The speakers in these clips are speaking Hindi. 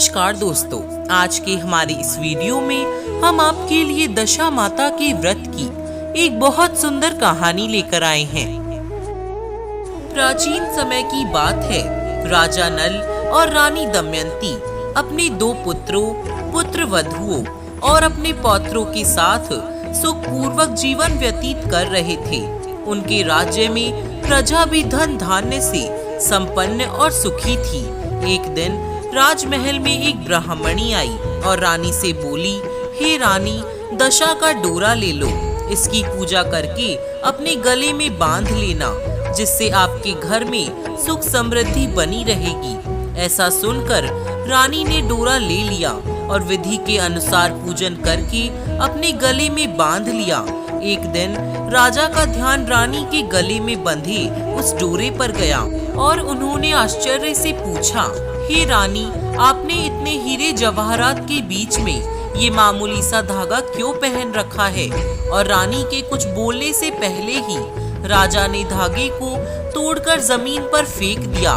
नमस्कार दोस्तों, आज के हमारे इस वीडियो में हम आपके लिए दशा माता के व्रत की एक बहुत सुंदर कहानी लेकर आए हैं। प्राचीन समय की बात है। राजा नल और रानी दमयंती अपने दो पुत्रों, पुत्र वधुओं और अपने पौत्रों के साथ सुखपूर्वक जीवन व्यतीत कर रहे थे। उनके राज्य में प्रजा भी धन धान्य से संपन्न और सुखी थी। एक दिन राजमहल में एक ब्राह्मणी आई और रानी से बोली, हे रानी, दशा का डोरा ले लो, इसकी पूजा करके अपने गले में बांध लेना, जिससे आपके घर में सुख समृद्धि बनी रहेगी। ऐसा सुनकर रानी ने डोरा ले लिया और विधि के अनुसार पूजन करके अपने गले में बांध लिया। एक दिन राजा का ध्यान रानी के गले में बंधे उस डोरे पर गया और उन्होंने आश्चर्य से पूछा, हे रानी, आपने इतने हीरे जवाहरात के बीच में ये मामूली सा धागा क्यों पहन रखा है? और रानी के कुछ बोलने से पहले ही राजा ने धागे को तोड़कर जमीन पर फेंक दिया।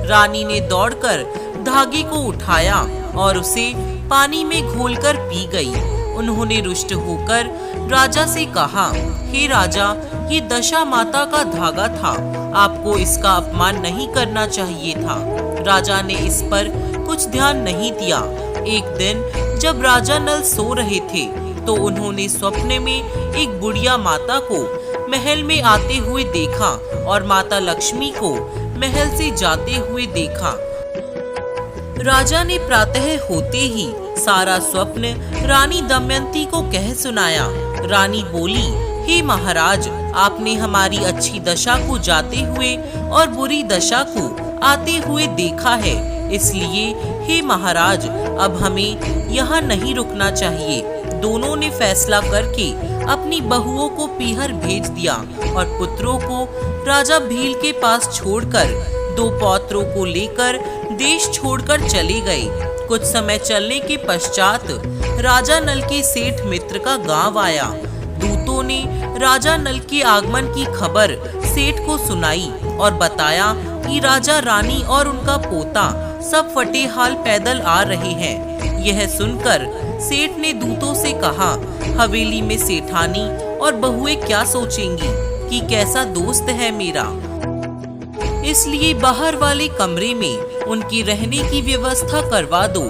रानी ने दौड़कर धागे को उठाया और उसे पानी में घोलकर पी गई। उन्होंने रुष्ट होकर राजा से कहा, हे राजा, ये दशा माता का धागा था, आपको इसका अपमान नहीं करना चाहिए था। राजा ने इस पर कुछ ध्यान नहीं दिया। एक दिन जब राजा नल सो रहे थे तो उन्होंने स्वप्न में एक बुढ़िया माता को महल में आते हुए देखा और माता लक्ष्मी को महल से जाते हुए देखा। राजा ने प्रातः होते ही सारा स्वप्न रानी दमयंती को कह सुनाया। रानी बोली, हे महाराज, आपने हमारी अच्छी दशा को जाते हुए और बुरी दशा को आते हुए देखा है, इसलिए हे महाराज, अब हमें यहाँ नहीं रुकना चाहिए। दोनों ने फैसला करके अपनी बहुओं को पीहर भेज दिया और पुत्रों को राजा भील के पास छोड़कर दो पौत्रों को लेकर देश छोड़कर चले गए। कुछ समय चलने के पश्चात राजा नल के सेठ मित्र का गांव आया। दूतों ने राजा नल के आगमन की खबर सेठ को सुनाई और बताया कि राजा, रानी और उनका पोता सब फटे हाल पैदल आ रहे हैं। यह सुनकर सेठ ने दूतों से कहा, हवेली में सेठानी और बहुएं क्या सोचेंगी कि कैसा दोस्त है मेरा, इसलिए बाहर वाले कमरे में उनकी रहने की व्यवस्था करवा दो।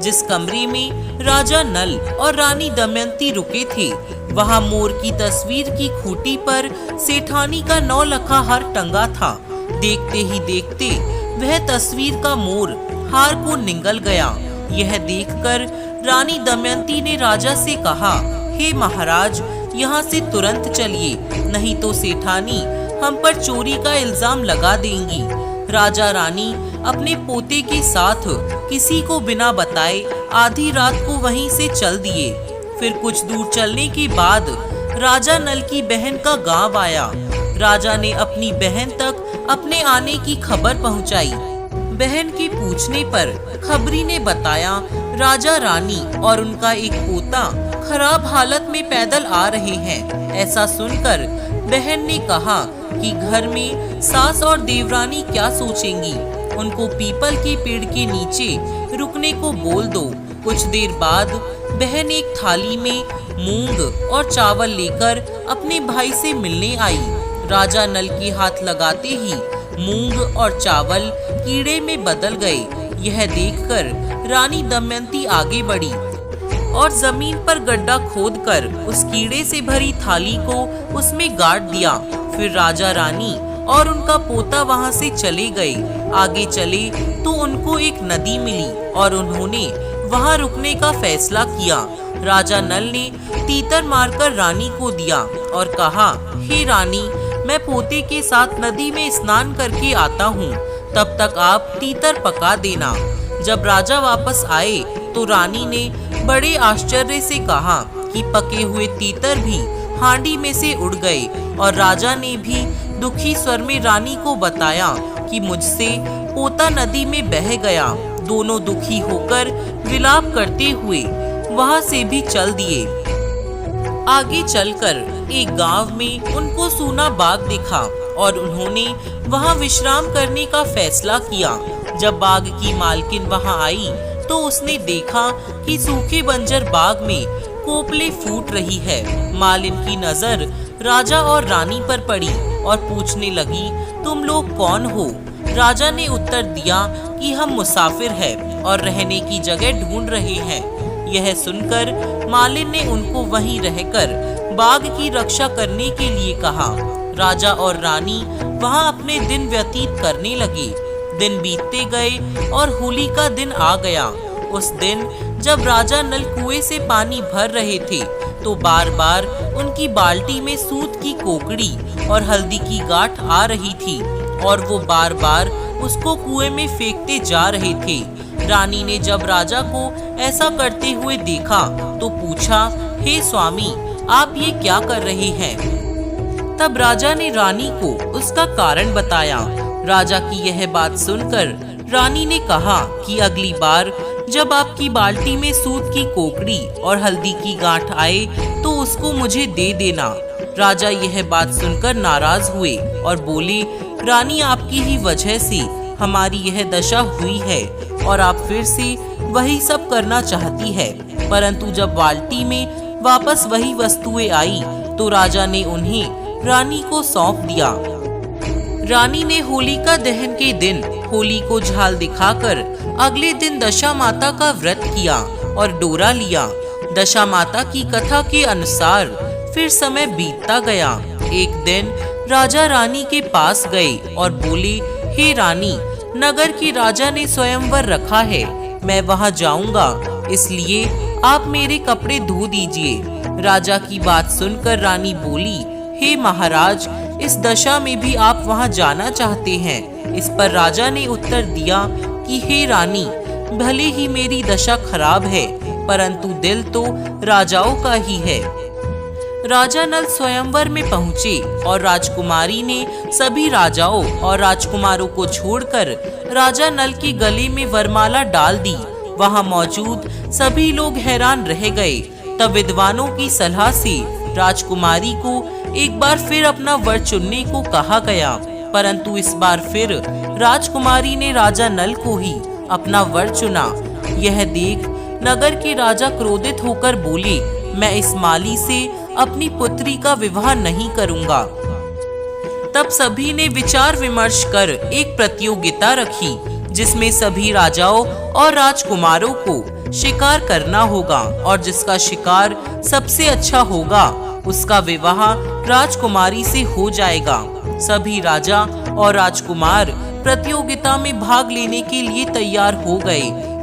जिस कमरे में राजा नल और रानी दमयंती रुके थे, वहाँ मोर की तस्वीर की खूंटी पर सेठानी का 9 लखा हार टंगा था। देखते ही देखते वह तस्वीर का मोर हार को निगल गया। यह देखकर रानी दमयंती ने राजा से कहा, हे महाराज, यहाँ से तुरंत चलिए, नहीं तो सेठानी हम पर चोरी का इल्जाम लगा देंगी। राजा रानी अपने पोते के साथ किसी को बिना बताए आधी रात को वहीं से चल दिए। फिर कुछ दूर चलने के बाद राजा नल की बहन का गांव आया। राजा ने अपनी बहन तक अपने आने की खबर पहुंचाई। बहन के पूछने पर खबरी ने बताया, राजा, रानी और उनका एक पोता खराब हालत में पैदल आ रहे हैं। ऐसा सुनकर बहन ने कहा कि घर में सास और देवरानी क्या सोचेंगी, उनको पीपल के पेड़ के नीचे रुकने को बोल दो। कुछ देर बाद बहन एक थाली में मूंग और चावल लेकर अपने भाई से मिलने आई। राजा नल के हाथ लगाते ही मूंग और चावल कीड़े में बदल गए। यह देखकर रानी दमयंती आगे बढ़ी और जमीन पर गड्ढा खोदकर उस कीड़े से भरी थाली को उसमें गाड़ दिया। फिर राजा, रानी और उनका पोता वहां से चले गए। आगे चले तो उनको एक नदी मिली और उन्होंने वहां रुकने का फैसला किया। राजा नल ने तीतर मारकर रानी को दिया और कहा, हे रानी, मैं पोते के साथ नदी में स्नान करके आता हूँ, तब तक आप तीतर पका देना। जब राजा वापस आए तो रानी ने बड़े आश्चर्य से कहा कि पके हुए तीतर भी हांडी में से उड़ गए। और राजा ने भी दुखी स्वर में रानी को बताया कि मुझसे पोता नदी में बह गया। दोनों दुखी होकर विलाप करते हुए वहां से भी चल दिए। आगे चलकर एक गांव में उनको सूना बाग दिखा और उन्होंने वहां विश्राम करने का फैसला किया। जब बाग की मालकिन वहां आई तो उसने देखा कि सूखे बंजर बाग में कोपले फूट रही है। मालिन की नजर राजा और रानी पर पड़ी और पूछने लगी, तुम लोग कौन हो? राजा ने उत्तर दिया कि हम मुसाफिर हैं और रहने की जगह ढूंढ रहे हैं। यह सुनकर मालिन ने उनको वहीं रहकर बाग की रक्षा करने के लिए कहा। राजा और रानी वहां अपने दिन व्यतीत करने लगे। दिन बीतते गए और होली का दिन आ गया। उस दिन जब राजा नल कुएं से पानी भर रहे थे तो बार बार उनकी बाल्टी में सूत की कोकड़ी और हल्दी की गांठ आ रही थी और वो बार बार उसको कुएं में फेंकते जा रहे थे। रानी ने जब राजा को ऐसा करते हुए देखा तो पूछा, हे स्वामी, आप ये क्या कर रहे हैं? तब राजा ने रानी को उसका कारण बताया। राजा की यह बात सुनकर रानी ने कहा कि अगली बार जब आपकी बाल्टी में सूत की कोकड़ी और हल्दी की गांठ आए तो उसको मुझे दे देना। राजा यह बात सुनकर नाराज हुए और बोले, रानी, आपकी ही वजह से हमारी यह दशा हुई है और आप फिर से वही सब करना चाहती है। परंतु जब बाल्टी में वापस वही वस्तुएं आई तो राजा ने उन्हें रानी को सौंप दिया। रानी ने होलिका दहन के दिन होली को झाल दिखाकर अगले दिन दशा माता का व्रत किया और डोरा लिया। दशा माता की कथा के अनुसार फिर समय बीतता गया। एक दिन राजा रानी के पास गए और बोले, हे रानी, नगर के राजा ने स्वयंवर रखा है, मैं वहां जाऊंगा, इसलिए आप मेरे कपड़े धो दीजिए। राजा की बात सुनकर रानी बोली, हे महाराज, इस दशा में भी आप वहां जाना चाहते हैं? इस पर राजा ने उत्तर दिया कि हे रानी, भले ही मेरी दशा खराब है परंतु दिल तो राजाओं का ही है। राजा नल स्वयंवर में पहुंचे और राजकुमारी ने सभी राजाओं और राजकुमारों को छोड़कर राजा नल के गले में वरमाला डाल दी। वहां मौजूद सभी लोग हैरान रह गए। तब विद्वानों की सलाह से राजकुमारी को एक बार फिर अपना वर चुनने को कहा गया, परंतु इस बार फिर राजकुमारी ने राजा नल को ही अपना वर चुना। यह देख नगर के राजा क्रोधित होकर बोले, मैं इस माली से अपनी पुत्री का विवाह नहीं करूंगा। तब सभी ने विचार विमर्श कर एक प्रतियोगिता रखी जिसमें सभी राजाओं और राजकुमारों को शिकार करना होगा और जिसका शिकार सबसे अच्छा होगा उसका विवाह राजकुमारी से हो जाएगा। सभी राजा और राजकुमार प्रतियोगिता में भाग लेने के लिए तैयार हो गए।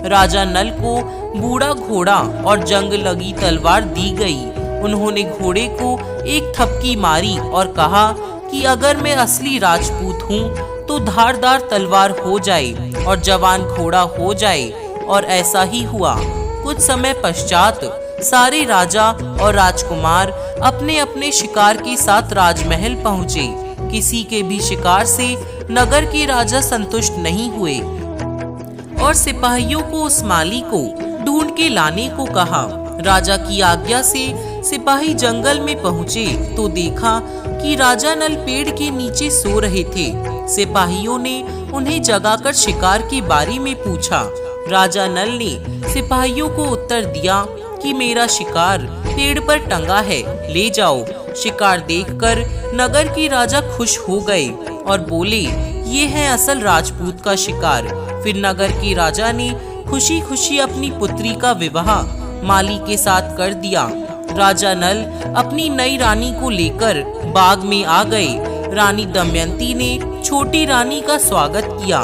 राजा नल को बूढ़ा घोड़ा और जंग लगी तलवार दी गई। उन्होंने घोड़े को एक थपकी मारी और कहा कि अगर मैं असली राजपूत हूँ तो धारदार तलवार हो जाए और जवान घोड़ा हो जाए, और ऐसा ही हुआ। कुछ समय पश्चात सारे राजा और राजकुमार अपने अपने शिकार के साथ राजमहल पहुँचे। किसी के भी शिकार से नगर के राजा संतुष्ट नहीं हुए और सिपाहियों को उस माली को ढूंढ के लाने को कहा। राजा की आज्ञा से सिपाही जंगल में पहुँचे तो देखा कि राजा नल पेड़ के नीचे सो रहे थे। सिपाहियों ने उन्हें जगाकर शिकार के बारे में पूछा। राजा नल ने सिपाहियों को उत्तर दिया कि मेरा शिकार पेड़ पर टंगा है, ले जाओ। शिकार देखकर नगर के राजा खुश हो गए और बोले, ये है असल राजपूत का शिकार। फिर नगर के राजा ने खुशी खुशी अपनी पुत्री का विवाह माली के साथ कर दिया। राजा नल अपनी नई रानी को लेकर बाग में आ गए। रानी दमयंती ने छोटी रानी का स्वागत किया।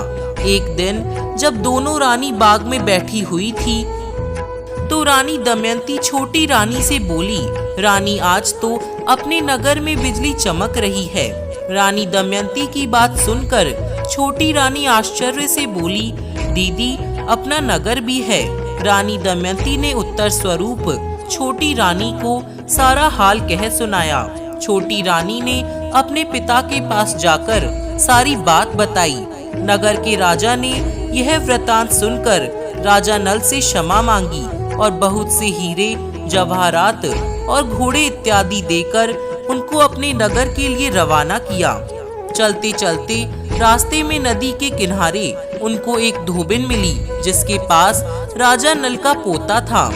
एक दिन जब दोनों रानी बाग में बैठी हुई थी तो रानी दमयंती छोटी रानी से बोली, रानी, आज तो अपने नगर में बिजली चमक रही है। रानी दमयंती की बात सुनकर छोटी रानी आश्चर्य से बोली, दीदी, अपना नगर भी है। रानी दमयंती ने उत्तर स्वरूप छोटी रानी को सारा हाल कह सुनाया। छोटी रानी ने अपने पिता के पास जाकर सारी बात बताई। नगर के राजा ने यह वृतांत सुनकर राजा नल से क्षमा मांगी और बहुत से हीरे, जवाहरात और घोड़े इत्यादि देकर उनको अपने नगर के लिए रवाना किया। चलते चलते रास्ते में नदी के किनारे उनको एक धोबिन मिली जिसके पास राजा नल का पोता था।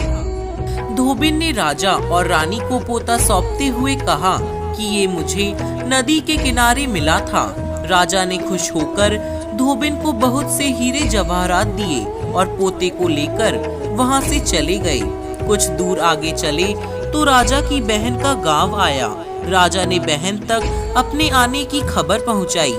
धोबिन ने राजा और रानी को पोता सौंपते हुए कहा कि ये मुझे नदी के किनारे मिला था। राजा ने खुश होकर धोबिन को बहुत से हीरे जवाहरात दिए और पोते को लेकर वहां से चले गए। कुछ दूर आगे चले तो राजा की बहन का गांव आया। राजा ने बहन तक अपने आने की खबर पहुंचाई।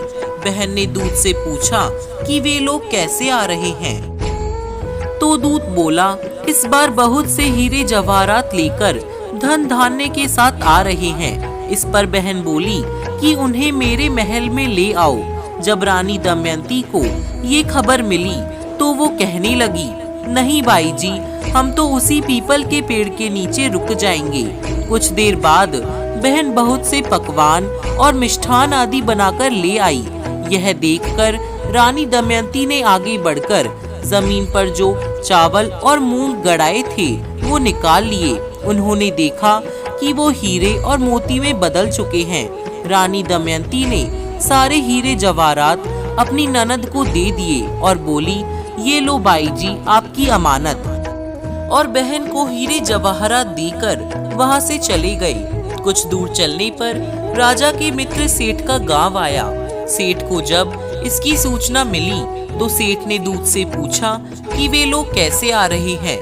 बहन ने दूत से पूछा कि वे लोग कैसे आ रहे हैं। तो दूत बोला, इस बार बहुत से हीरे जवाहरात लेकर धन धान्य के साथ आ रहे हैं। इस पर बहन बोली कि उन्हें मेरे महल में ले आओ। जब रानी दमयंती को ये खबर मिली तो वो कहने लगी, नहीं बाई जी, हम तो उसी पीपल के पेड़ के नीचे रुक जाएंगे। कुछ देर बाद बहन बहुत से पकवान और मिष्ठान आदि बनाकर ले आई। यह देखकर रानी दमयंती ने आगे बढ़कर जमीन पर जो चावल और मूंग गड़ाए थे वो निकाल लिए। उन्होंने देखा कि वो हीरे और मोती में बदल चुके हैं। रानी दमयंती ने सारे हीरे जवाहरात अपनी ननद को दे दिए और बोली, ये लो बाई जी आपकी अमानत। और बहन को हीरे जवाहरात देकर वहां से चले गए। कुछ दूर चलने पर राजा के मित्र सेठ का गांव आया। सेठ को जब इसकी सूचना मिली तो सेठ ने दूत से पूछा कि वे लोग कैसे आ रहे हैं।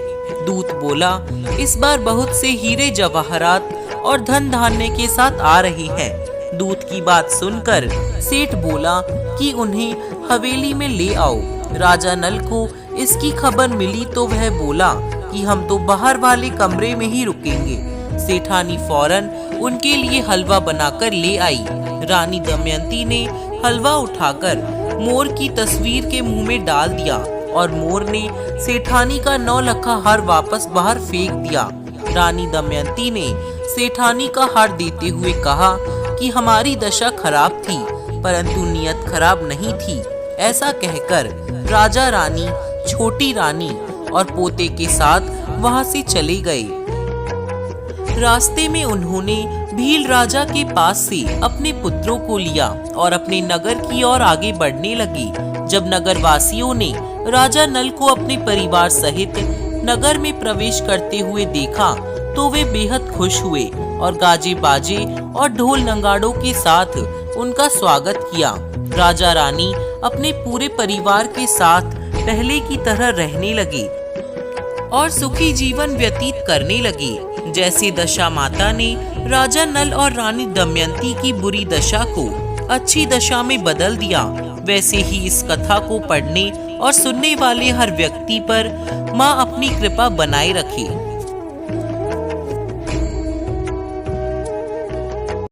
दूत बोला, इस बार बहुत से हीरे जवाहरात और धन धान्य के साथ आ रहे हैं। दूत की बात सुनकर सेठ बोला कि उन्हें हवेली में ले आओ। राजा नल को इसकी खबर मिली तो वह बोला कि हम तो बाहर वाले कमरे में ही रुकेंगे। सेठानी फौरन उनके लिए हलवा बनाकर ले आई। रानी दमयंती ने हलवा उठाकर मोर की तस्वीर के मुंह में डाल दिया और मोर ने सेठानी का 9 लखा हार वापस बाहर फेंक दिया। रानी दमयंती ने सेठानी का हार देते हुए कहा कि हमारी दशा खराब थी परंतु नियत खराब नहीं थी। ऐसा कहकर राजा रानी, छोटी रानी और पोते के साथ वहां से चले गए। रास्ते में उन्होंने भील राजा के पास से अपने पुत्रों को लिया और अपने नगर की ओर आगे बढ़ने लगी। जब नगर वासियों ने राजा नल को अपने परिवार सहित नगर में प्रवेश करते हुए देखा तो वे बेहद खुश हुए और गाजे बाजे और ढोल नगाड़ों के साथ उनका स्वागत किया। राजा रानी अपने पूरे परिवार के साथ पहले की तरह रहने लगे और सुखी जीवन व्यतीत करने लगे। जैसे दशा माता ने राजा नल और रानी दमयंती की बुरी दशा को अच्छी दशा में बदल दिया, वैसे ही इस कथा को पढ़ने और सुनने वाले हर व्यक्ति पर माँ अपनी कृपा बनाए रखे।